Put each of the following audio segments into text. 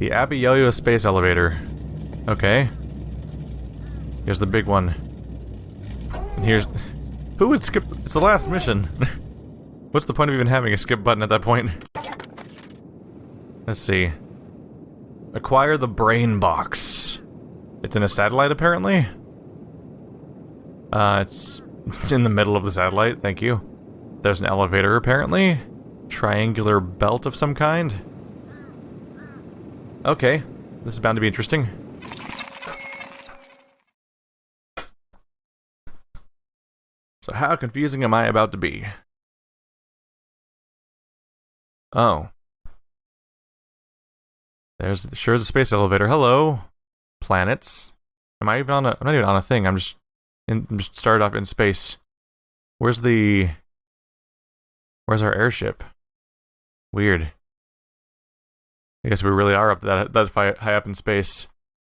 The Abbey Yoyo space elevator. Okay. Here's the big one. And here's... Who would skip... It's the last mission. What's the point of even having a skip button at that point? Let's see. Acquire the Brainbox. It's in a satellite, apparently? It's in the middle of the satellite, thank you. There's an elevator, apparently. Triangular belt of some kind. Okay. This is bound to be interesting. So how confusing am I about to be? Oh. There's sure the space elevator. Hello, planets. Am I even on a? I'm not even on a thing. I'm just started off in space. Where's our airship? Weird. I guess we really are up that high up in space.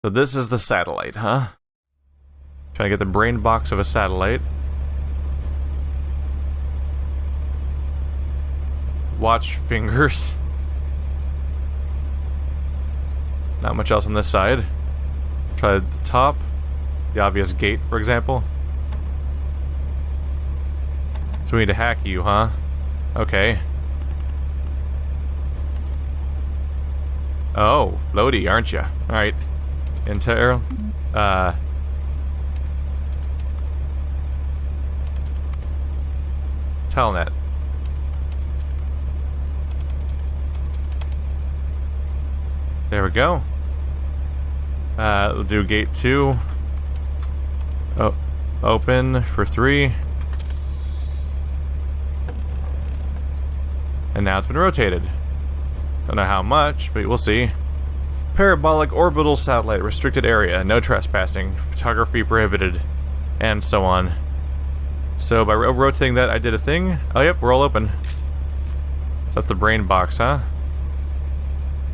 So this is the satellite, huh? Trying to get the brain box of a satellite. Watch fingers. Not much else on this side. Try the top. The obvious gate, for example. So we need to hack you, huh? Okay. Oh, floaty, aren't you? Alright. Intel. Telnet. There we go. We'll do gate 2. Oh, open for 3. And now it's been rotated. Don't know how much, but we'll see. Parabolic orbital satellite, restricted area, no trespassing, photography prohibited, and so on. So by rotating that, I did a thing. Oh, yep, we're all open. So that's the brain box, huh?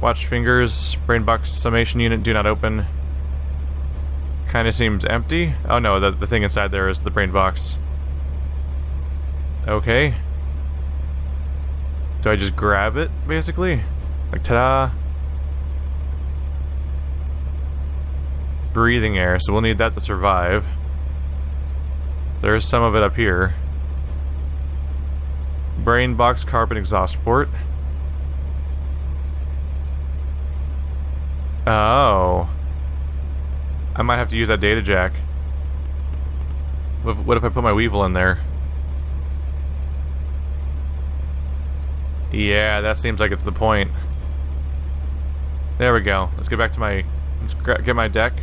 Watch fingers, brain box summation unit, do not open. Kinda seems empty. Oh no, the thing inside there is the brain box. Okay. Do I just grab it, basically? Like, ta-da! Breathing air, so we'll need that to survive. There's some of it up here. Brain box, carbon exhaust port. Oh. I might have to use that data jack. What if I put my Weevil in there? Yeah, that seems like it's the point. There we go. Let's get back to my... Let's get my deck.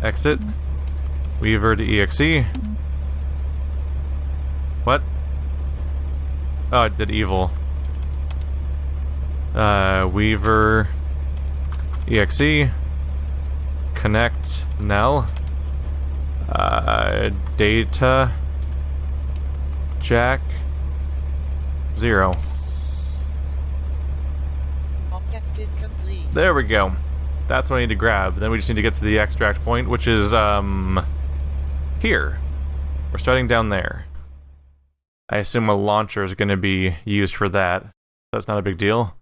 Exit. Weaver to EXE. What? Oh, it did evil. Weaver... EXE. Connect Nell. Data Jack 0. Objective complete. There we go. That's what I need to grab. Then we just need to get to the extract point, which is here. We're starting down there. I assume a launcher is going to be used for that. That's not a big deal.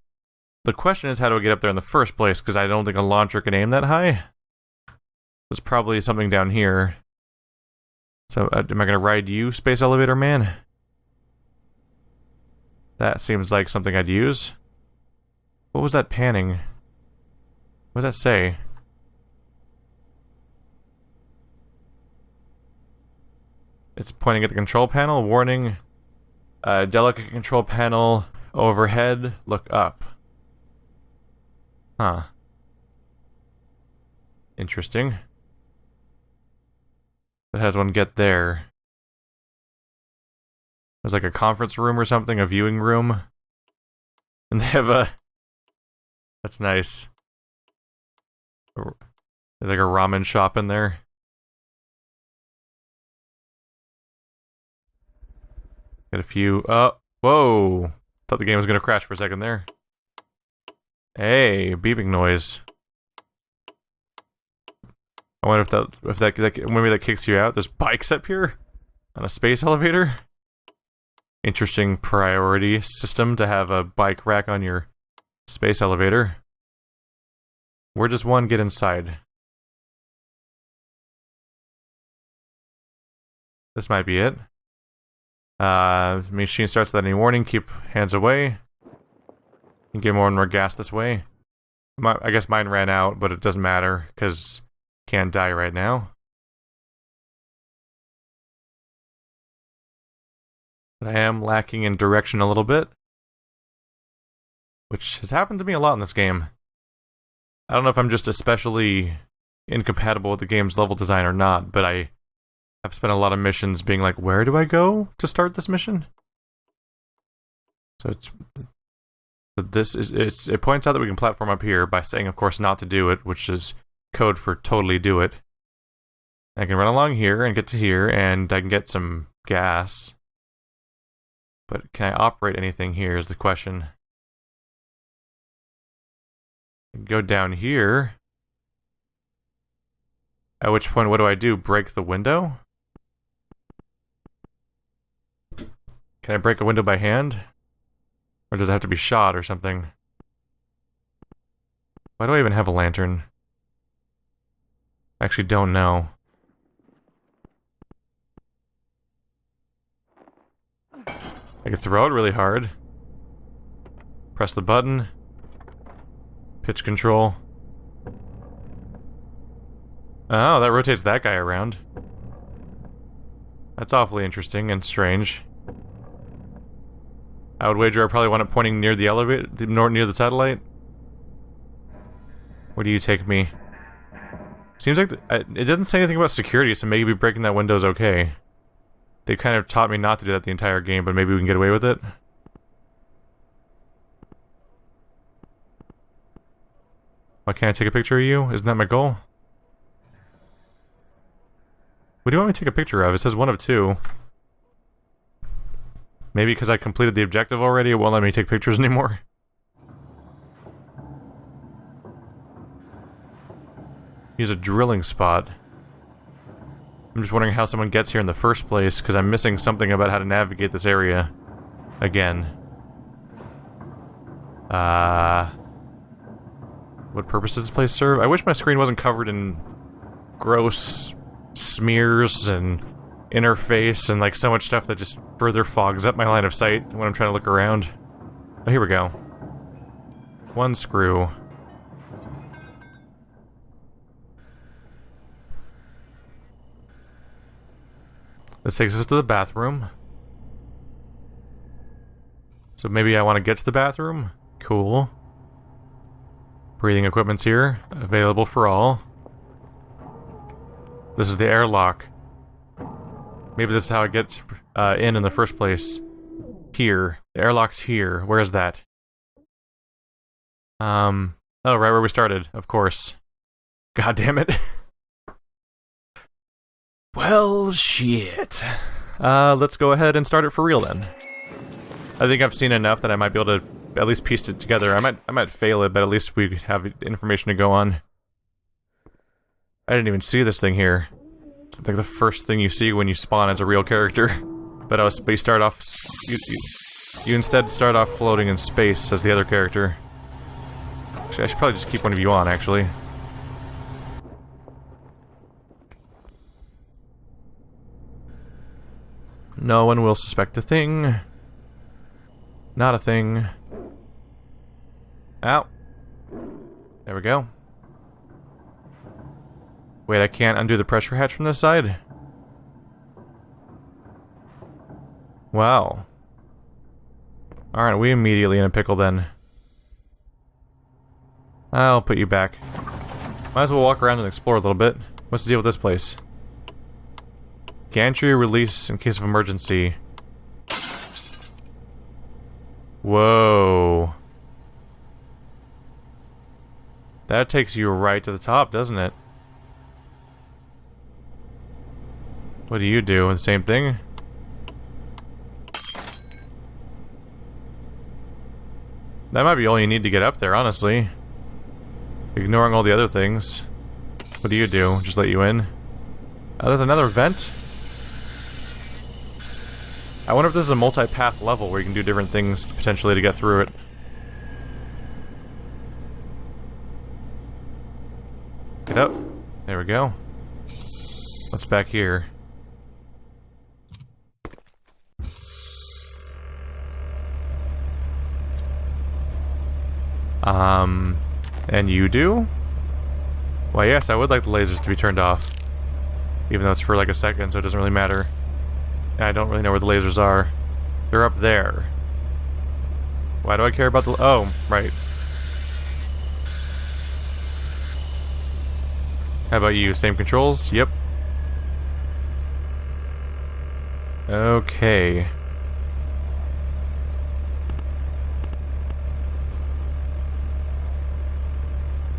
The question is, how do I get up there in the first place? Because I don't think a launcher can aim that high. There's probably something down here. So, am I going to ride you, Space Elevator Man? That seems like something I'd use. What was that panning? What does that say? It's pointing at the control panel. Warning. Delicate control panel overhead. Look up. Huh. Interesting. It has one get there. There's like a conference room or something, a viewing room. And they have a... That's nice. There's like a ramen shop in there. Got a few... Oh, whoa! Thought the game was gonna crash for a second there. Hey, beeping noise. I wonder if that maybe that kicks you out. There's bikes up here on a space elevator. Interesting priority system to have a bike rack on your space elevator. Where does one get inside? This might be it. Machine starts without any warning. Keep hands away. You get more and more gas this way. I guess mine ran out, but it doesn't matter because can't die right now. But I am lacking in direction a little bit, which has happened to me a lot in this game. I don't know if I'm just especially incompatible with the game's level design or not, but I have spent a lot of missions being like, where do I go to start this mission? So it points out that we can platform up here by saying, of course, not to do it, which is code for totally do it. I can run along here and get to here, and I can get some gas. But can I operate anything here is the question. Go down here. At which point, what do? Break the window? Can I break a window by hand? Or does it have to be shot or something? Why do I even have a lantern? I actually don't know. I can throw it really hard. Press the button. Pitch control. Oh, that rotates that guy around. That's awfully interesting and strange. I would wager I probably want it pointing near the elevator, near the satellite. Where do you take me? Seems like it didn't say anything about security, so maybe breaking that window is okay. They kind of taught me not to do that the entire game, but maybe we can get away with it. Why can't I take a picture of you? Isn't that my goal? What do you want me to take a picture of? It says 1 of 2. Maybe because I completed the objective already, it won't let me take pictures anymore. Use a drilling spot. I'm just wondering how someone gets here in the first place, because I'm missing something about how to navigate this area. Again. What purpose does this place serve? I wish my screen wasn't covered in gross smears and interface and like so much stuff that just further fogs up my line of sight when I'm trying to look around. Oh, here we go. 1 screw. This takes us to the bathroom. So maybe I want to get to the bathroom? Cool. Breathing equipment's here, available for all. This is the airlock. Maybe this is how I get in the first place. Here. The airlock's here. Where is that? Oh, right where we started, of course. God damn it. Well, shit. Let's go ahead and start it for real then. I think I've seen enough that I might be able to at least piece it together. I might fail it, but at least we have information to go on. I didn't even see this thing here. It's like the first thing you see when you spawn as a real character. But you start off... You instead start off floating in space as the other character. Actually, I should probably just keep one of you on, actually. No one will suspect a thing. Not a thing. Ow. There we go. Wait, I can't undo the pressure hatch from this side? Wow. Aren't we immediately in a pickle then? I'll put you back. Might as well walk around and explore a little bit. What's the deal with this place? Gantry release in case of emergency. Whoa. That takes you right to the top, doesn't it? What do you do? The same thing? That might be all you need to get up there, honestly. Ignoring all the other things. What do you do? Just let you in? Oh, there's another vent? I wonder if this is a multi-path level where you can do different things potentially to get through it. Get up. There we go. What's back here? And you do? Well, yes, I would like the lasers to be turned off. Even though it's for like a second, so it doesn't really matter. And I don't really know where the lasers are. They're up there. Why do I care about the... Oh, right. How about you? Same controls? Yep. Okay.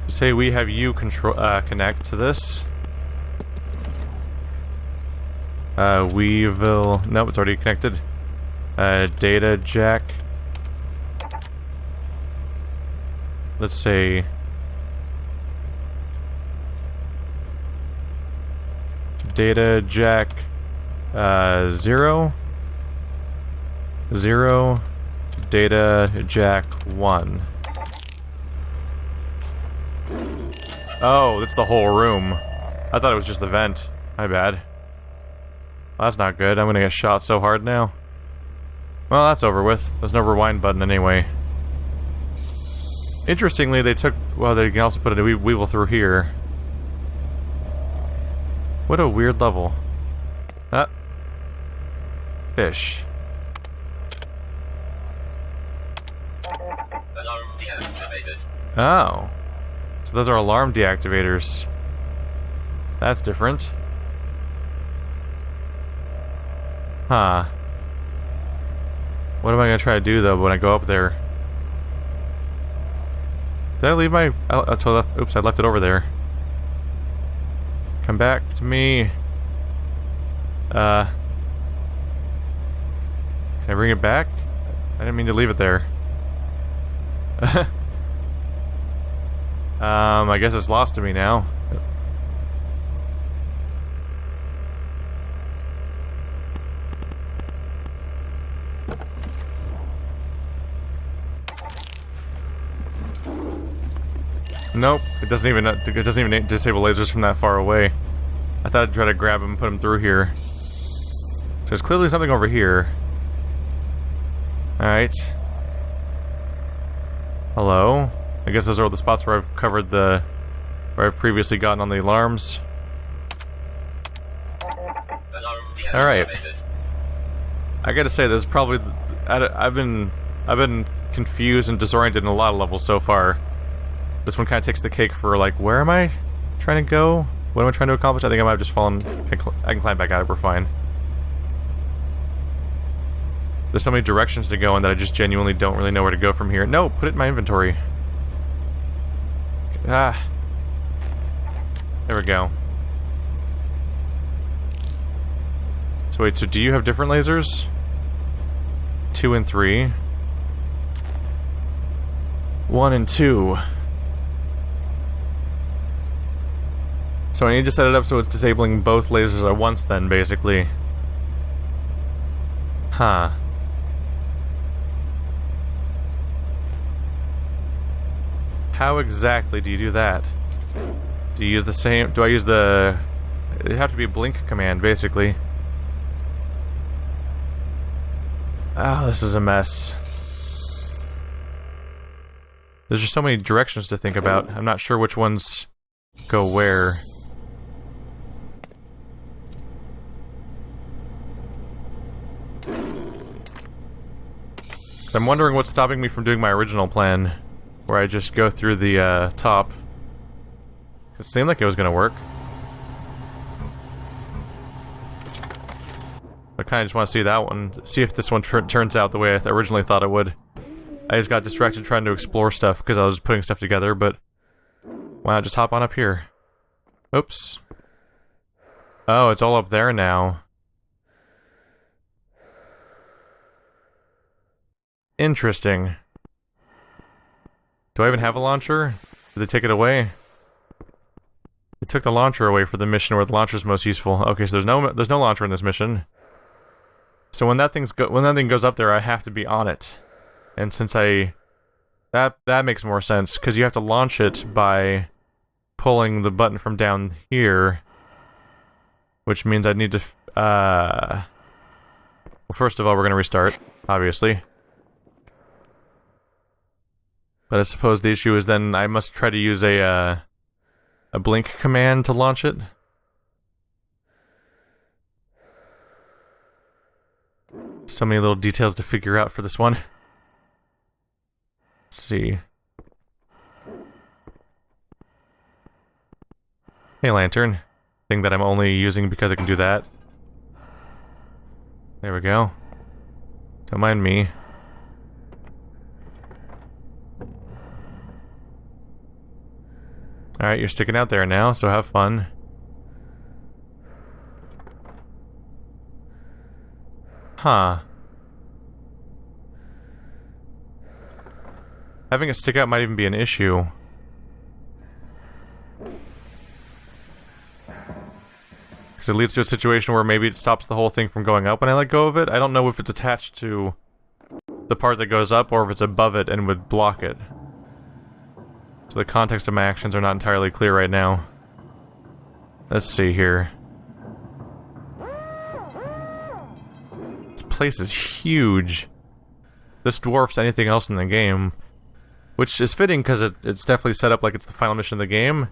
Say we have you control connect to this. Weevil. Nope, it's already connected. Data jack. Let's say. Data jack. 0. 0. Data jack 1. Oh, that's the whole room. I thought it was just the vent. My bad. Well, that's not good. I'm gonna get shot so hard now. Well, that's over with. There's no rewind button anyway. Interestingly, they took... Well, they can also put a weevil through here. What a weird level. Ah. Fish. Alarm deactivated. Oh. So those are alarm deactivators. That's different. Huh. What am I gonna try to do though when I go up there? Did I leave my... Oops, I left it over there. Come back to me. Can I bring it back? I didn't mean to leave it there. I guess it's lost to me now. Nope, it doesn't even disable lasers from that far away. I thought I'd try to grab him and put him through here. So there's clearly something over here. Alright. Hello? I guess those are all the spots where I've covered the... where I've previously gotten on the alarms. Alright. I gotta say, this is probably... I've been confused and disoriented in a lot of levels so far. This one kind of takes the cake for, like, where am I trying to go? What am I trying to accomplish? I think I might have just fallen... I can climb back out, we're fine. There's so many directions to go in that I just genuinely don't really know where to go from here. No, put it in my inventory. Ah. There we go. So wait, so do you have different lasers? 2 and 3. 1 and 2. So I need to set it up so it's disabling both lasers at once then, basically. Huh. How exactly do you do that? Do you use the same... do I use the... it'd have to be a blink command, basically. Oh, this is a mess. There's just so many directions to think about. I'm not sure which ones go where. I'm wondering what's stopping me from doing my original plan, where I just go through the top. It seemed like it was gonna work. I kinda just want to see that one, see if this one turns out the way I originally thought it would. I just got distracted trying to explore stuff because I was putting stuff together, but why not just hop on up here? Oops. Oh, it's all up there now. Interesting. Do I even have a launcher? Did they take it away? It took the launcher away for the mission where the launcher's most useful. Okay, so there's no launcher in this mission. So when that thing goes up there, I have to be on it. And since that makes more sense because you have to launch it by pulling the button from down here, which means I'd need to well, first of all, we're going to restart, obviously. But I suppose the issue is then I must try to use a blink command to launch it. So many little details to figure out for this one. Let's see. Hey, lantern. Thing that I'm only using because I can do that. There we go. Don't mind me. Alright, you're sticking out there now, so have fun. Huh. Having it stick out might even be an issue. Because it leads to a situation where maybe it stops the whole thing from going up when I let go of it. I don't know if it's attached to the part that goes up or if it's above it and would block it. So the context of my actions are not entirely clear right now. Let's see here. This place is huge. This dwarfs anything else in the game. Which is fitting because it's definitely set up like it's the final mission of the game.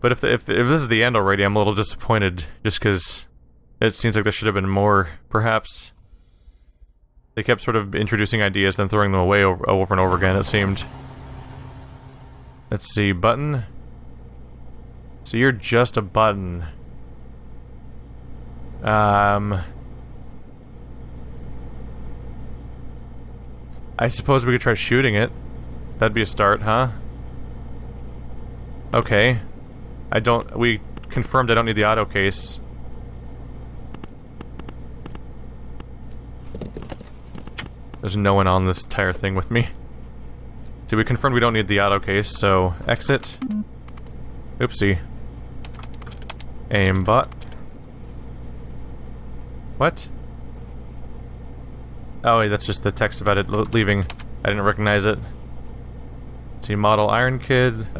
But if this is the end already, I'm a little disappointed. Just because it seems like there should have been more, perhaps. They kept sort of introducing ideas, then throwing them away over and over again, it seemed. Let's see, button. So you're just a button. I suppose we could try shooting it. That'd be a start, huh? Okay. We confirmed I don't need the auto case. There's no one on this entire thing with me. So we confirmed we don't need the auto case, so exit. Oopsie. Aimbot. What? Oh, wait, that's just the text about it leaving. I didn't recognize it. Let's see, model Iron Kid,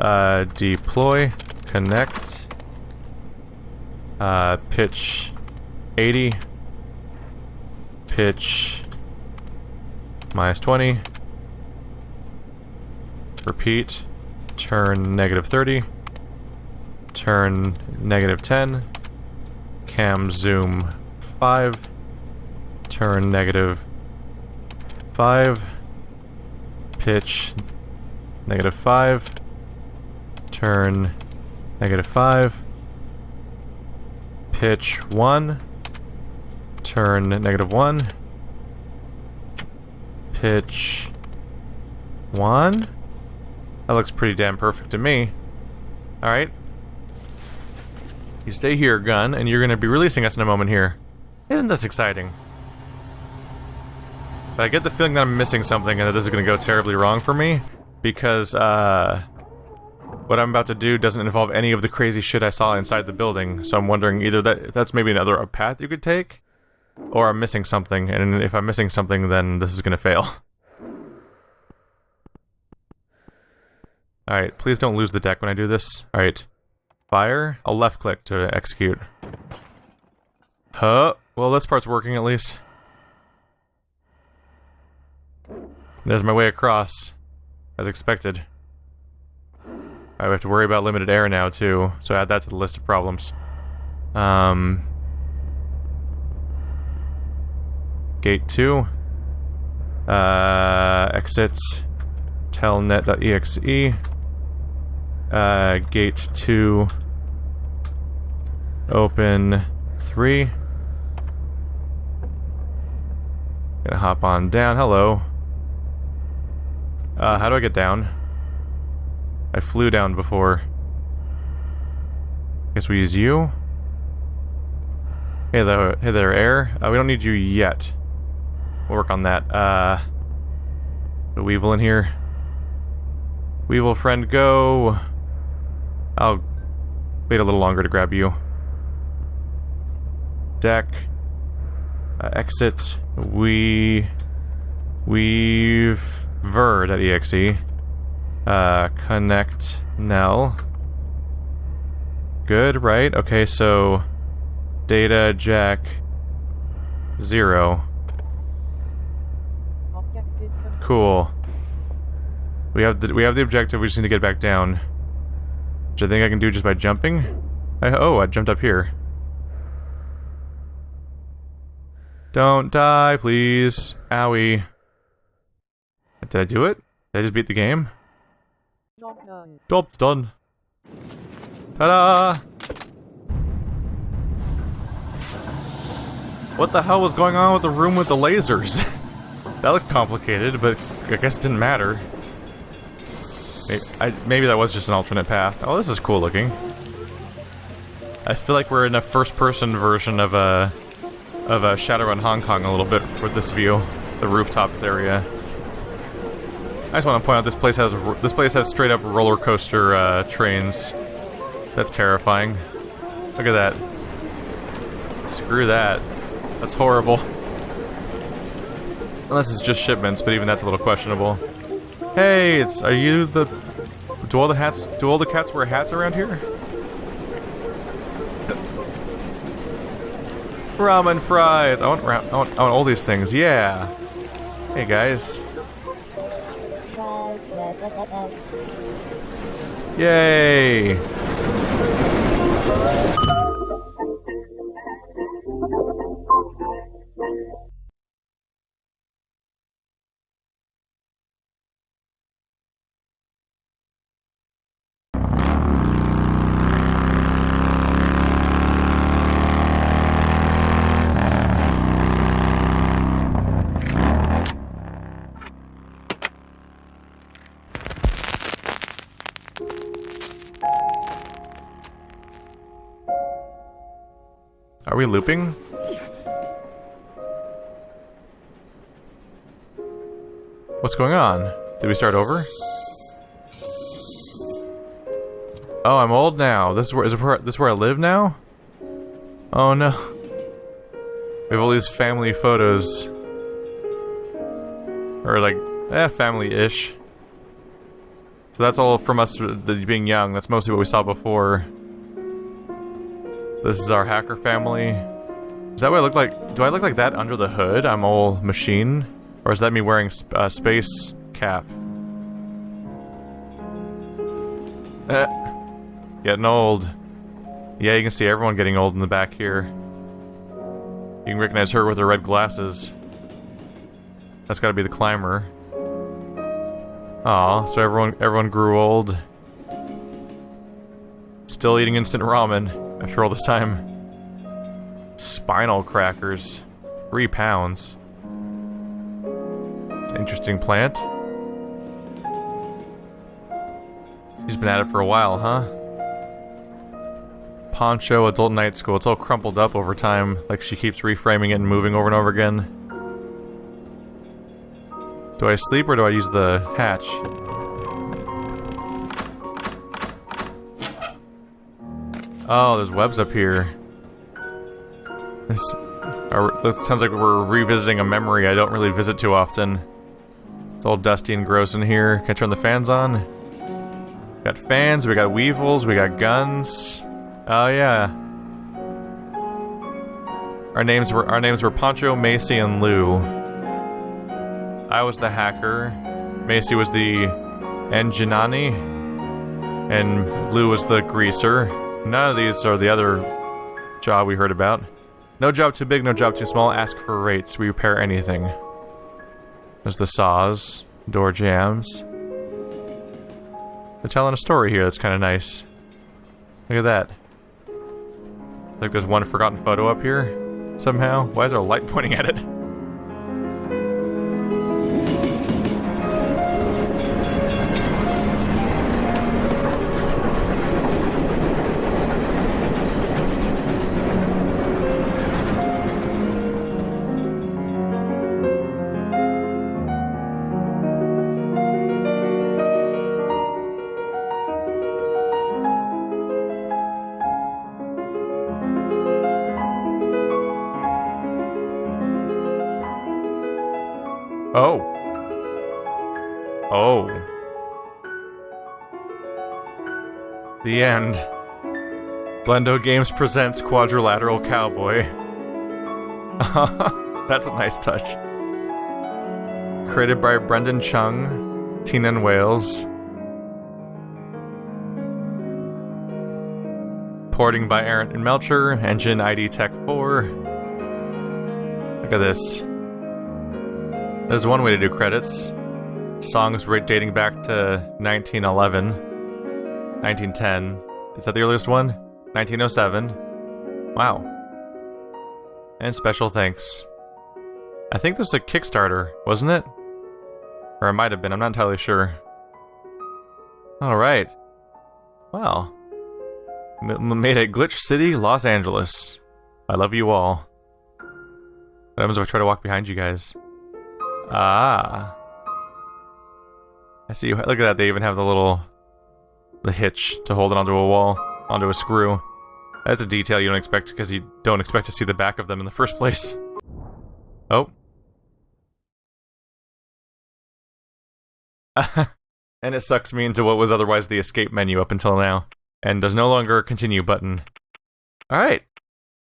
deploy, connect, pitch 80, pitch -20, repeat, turn -30, turn -10, cam zoom 5, turn -5, pitch -5, turn -5, pitch 1, turn -1, pitch 1. That looks pretty damn perfect to me. Alright. You stay here, gun, and you're gonna be releasing us in a moment here. Isn't this exciting? But I get the feeling that I'm missing something and that this is gonna go terribly wrong for me. Because, what I'm about to do doesn't involve any of the crazy shit I saw inside the building. So I'm wondering either that's maybe another path you could take, or I'm missing something, and if I'm missing something, then this is gonna fail. Alright, please don't lose the deck when I do this. Alright. Fire. I'll left click to execute. Huh? Well, this part's working at least. There's my way across. As expected. I have to worry about limited air now, too. So add that to the list of problems. Gate 2. Exit. telnet.exe. Gate 2. Open 3. Gonna hop on down. Hello. How do I get down? I flew down before. Guess we use you. Hey there, air. We don't need you yet. We'll work on that. The Weevil in here. Weevil friend, go. Oh, Wait a little longer to grab you. Deck. Exit. Ver.exe. Connect Nell. Good, right? Okay, so data jack 0. Objective complete. Cool. We have the objective. We just need to get back down, which I think I can do just by jumping. I jumped up here. Don't die, please. Owie. Did I do it? Did I just beat the game? Not done. Job's done. Ta-da! What the hell was going on with the room with the lasers? That looked complicated, but I guess it didn't matter. Maybe that was just an alternate path. Oh, this is cool looking. I feel like we're in a first-person version of Shadowrun Hong Kong a little bit with this view, the rooftop area. I just want to point out this place has straight up roller coaster trains. That's terrifying. Look at that. Screw that. That's horrible. Unless it's just shipments, but even that's a little questionable. Hey, are you the... Do all the cats wear hats around here? Ramen fries! I want all these things, yeah! Hey guys. Yay! Are we looping? What's going on? Did we start over? Oh, I'm old now. This is where I live now? Oh no. We have all these family photos. Or like, family-ish. So that's all from us being young. That's mostly what we saw before. This is our hacker family. Is that what I look like? Do I look like that under the hood? I'm all machine? Or is that me wearing a space cap? Getting old. Yeah, you can see everyone getting old in the back here. You can recognize her with her red glasses. That's gotta be the climber. Aw, so everyone grew old. Still eating instant ramen after all this time. Spinal crackers. 3 pounds. It's an interesting plant. She's been at it for a while, huh? Poncho, adult night school. It's all crumpled up over time, like she keeps reframing it and moving over and over again. Do I sleep or do I use the hatch? Oh, there's webs up here. This sounds like we're revisiting a memory I don't really visit too often. It's all dusty and gross in here. Can I turn the fans on? We got fans, we got weevils, we got guns. Oh yeah. Our names were Pancho, Macy, and Lou. I was the hacker. Macy was the Enginani. And Lou was the greaser. None of these are the other job we heard about. No job too big, no job too small. Ask for rates. We repair anything. There's the saws. Door jams. They're telling a story here that's kind of nice. Look at that. Like there's one forgotten photo up here somehow. Why is there a light pointing at it? Oh. Oh. The end. Blendo Games presents Quadrilateral Cowboy. That's a nice touch. Created by Brendan Chung, Tina Wales. Porting by Aaron and Melcher, engine ID Tech 4. Look at this. There's one way to do credits. Songs dating back to 1911. 1910. Is that the earliest one? 1907. Wow. And special thanks. I think this was a Kickstarter, wasn't it? Or it might have been, I'm not entirely sure. Alright. Wow. Made at Glitch City, Los Angeles. I love you all. What happens if I try to walk behind you guys? Ah. I see. Look at that, they even have the hitch to hold it onto a wall, onto a screw. That's a detail you don't expect because you don't expect to see the back of them in the first place. Oh. And it sucks me into what was otherwise the escape menu up until now. And there's no longer a continue button. Alright.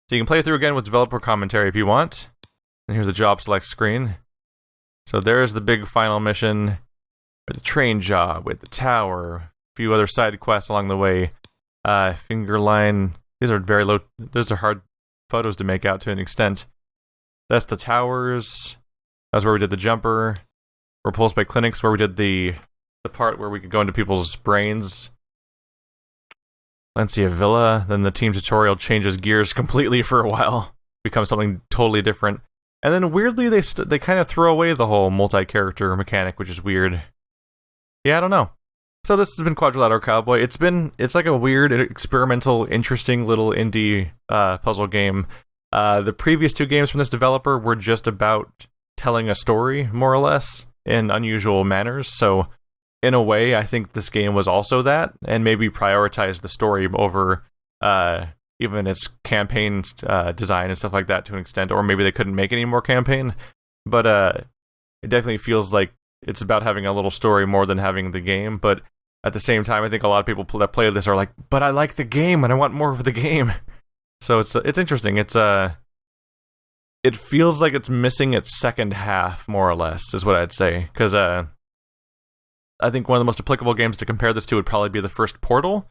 So you can play through again with developer commentary if you want. And here's the job select screen. So there's the big final mission. With the train job, with the tower, a few other side quests along the way. Finger line. These are very low. Those are hard photos to make out to an extent. That's the towers. That's where we did the jumper. Repulsed by clinics, where we did the part where we could go into people's brains. Valencia Villa. Then the team tutorial changes gears completely for a while. Becomes something totally different. And then weirdly, they kind of throw away the whole multi-character mechanic, which is weird. Yeah, I don't know. So this has been Quadrilateral Cowboy. It's like a weird, experimental, interesting little indie puzzle game. The previous two games from this developer were just about telling a story, more or less, in unusual manners. So in a way, I think this game was also that, and maybe prioritized the story over even its campaign design and stuff like that to an extent, or maybe they couldn't make any more campaign. But it definitely feels like it's about having a little story more than having the game. But at the same time, I think a lot of people that play this are like, but I like the game and I want more of the game. So it's interesting. It feels like it's missing its second half, more or less, is what I'd say. Because I think one of the most applicable games to compare this to would probably be the first Portal,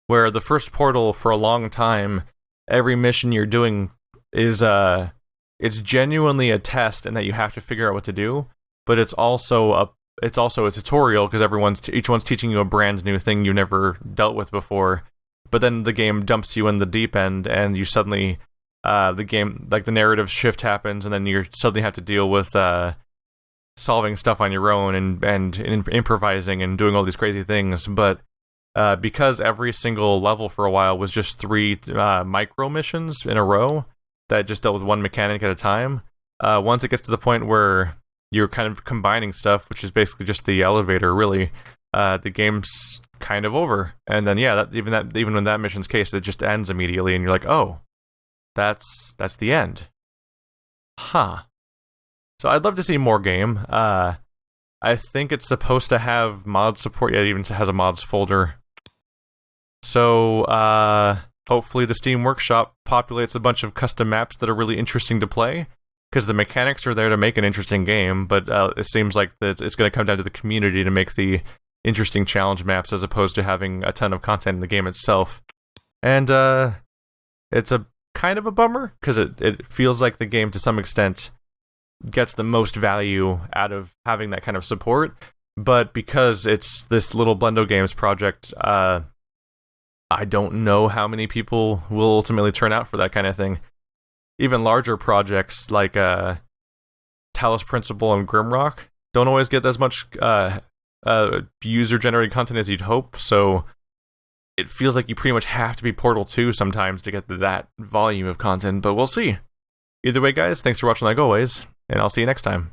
where the first Portal, for a long time, every mission you're doing is it's genuinely a test in that you have to figure out what to do, but it's also a tutorial because each one's teaching you a brand new thing you never dealt with before. But then the game dumps you in the deep end, and you suddenly the game, like, the narrative shift happens, and then you suddenly have to deal with solving stuff on your own and improvising and doing all these crazy things. But because every single level for a while was just 3 micro missions in a row that just dealt with one mechanic at a time, once it gets to the point where you're kind of combining stuff, which is basically just the elevator, really, the game's kind of over. And then even in that mission's case, it just ends immediately, and you're like, oh, that's the end. Huh. So I'd love to see more game. I think it's supposed to have mod support. Yeah, it even has a mods folder. So hopefully the Steam Workshop populates a bunch of custom maps that are really interesting to play, because the mechanics are there to make an interesting game, but it seems like that it's going to come down to the community to make the interesting challenge maps as opposed to having a ton of content in the game itself. And it's a kind of a bummer, because it feels like the game to some extent gets the most value out of having that kind of support, but because it's this little Blendo Games project, I don't know how many people will ultimately turn out for that kind of thing. Even larger projects like Talos Principle and Grimrock don't always get as much user-generated content as you'd hope, so it feels like you pretty much have to be Portal 2 sometimes to get that volume of content, but we'll see. Either way, guys, thanks for watching like always, and I'll see you next time.